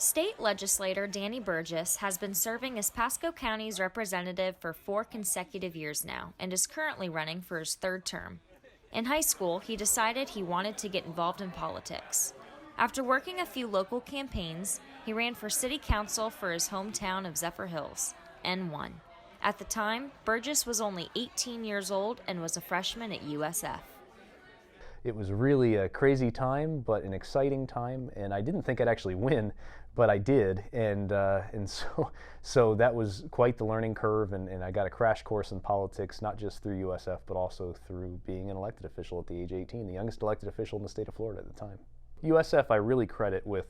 State legislator Danny Burgess has been serving as Pasco County's representative for 4 consecutive years now and is currently running for his 3rd term. In high school, he decided he wanted to get involved in politics. After working a few local campaigns, he ran for city council for his hometown of Zephyrhills and won. At the time, Burgess was only 18 years old and was a freshman at USF. It was really a crazy time, but an exciting time, and I didn't think I'd actually win, but I did, and so that was quite the learning curve, and I got a crash course in politics, not just through USF, but also through being an elected official at the age of 18, the youngest elected official in the state of Florida at the time. USF I really credit with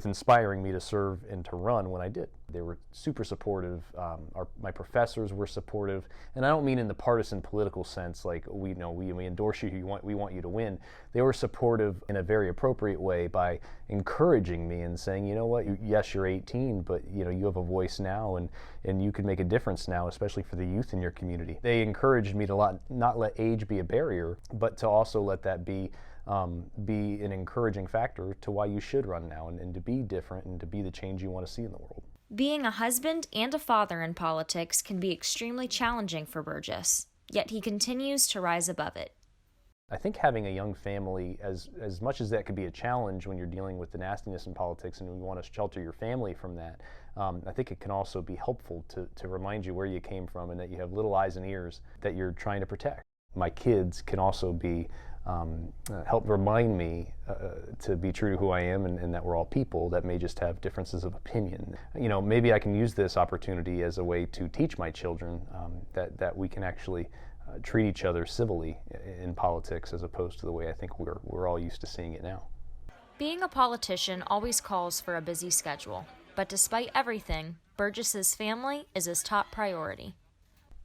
inspiring me to serve and to run when I did. They were super supportive. My professors were supportive, and I don't mean in the partisan political sense, like we endorse you, we want you to win. They were supportive in a very appropriate way by encouraging me and saying, you know what, yes, you're 18, but you have a voice now, and you can make a difference now, especially for the youth in your community. They encouraged me to not let age be a barrier, but to also let that be an encouraging factor to why you should run now and to be different and to be the change you want to see in the world. Being a husband and a father in politics can be extremely challenging for Burgess, yet he continues to rise above it. I think having a young family, as much as that could be a challenge when you're dealing with the nastiness in politics and you want to shelter your family from that, I think it can also be helpful to remind you where you came from and that you have little eyes and ears that you're trying to protect. My kids can also be help remind me to be true to who I am and that we're all people that may just have differences of opinion. Maybe I can use this opportunity as a way to teach my children that we can actually treat each other civilly in politics as opposed to the way I think we're all used to seeing it now. Being a politician always calls for a busy schedule, but despite everything, Burgess's family is his top priority.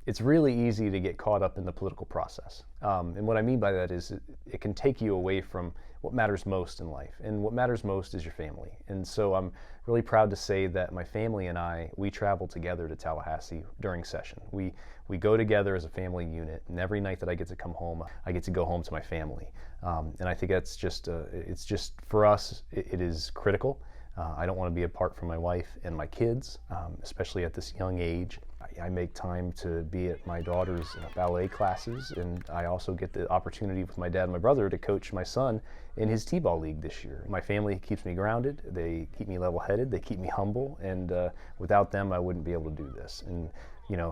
It's really easy to get caught up in the political process. And what I mean by that is it can take you away from what matters most in life. And what matters most is your family. And so I'm really proud to say that my family and we travel together to Tallahassee during session. We go together as a family unit, and every night that I get to come home, I get to go home to my family. And I think that's it's just for us, it is critical. I don't want to be apart from my wife and my kids, especially at this young age. I make time to be at my daughter's ballet classes, and I also get the opportunity with my dad and my brother to coach my son in his t-ball league this year. My family keeps me grounded, they keep me level-headed, they keep me humble, and without them I wouldn't be able to do this. And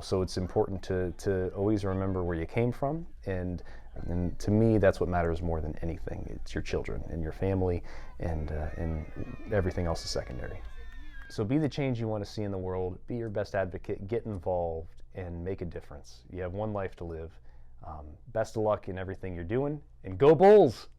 so it's important to always remember where you came from, and to me that's what matters more than anything. It's your children and your family, and everything else is secondary. So be the change you want to see in the world, be your best advocate, get involved, and make a difference. You have one life to live. Best of luck in everything you're doing, and go Bulls!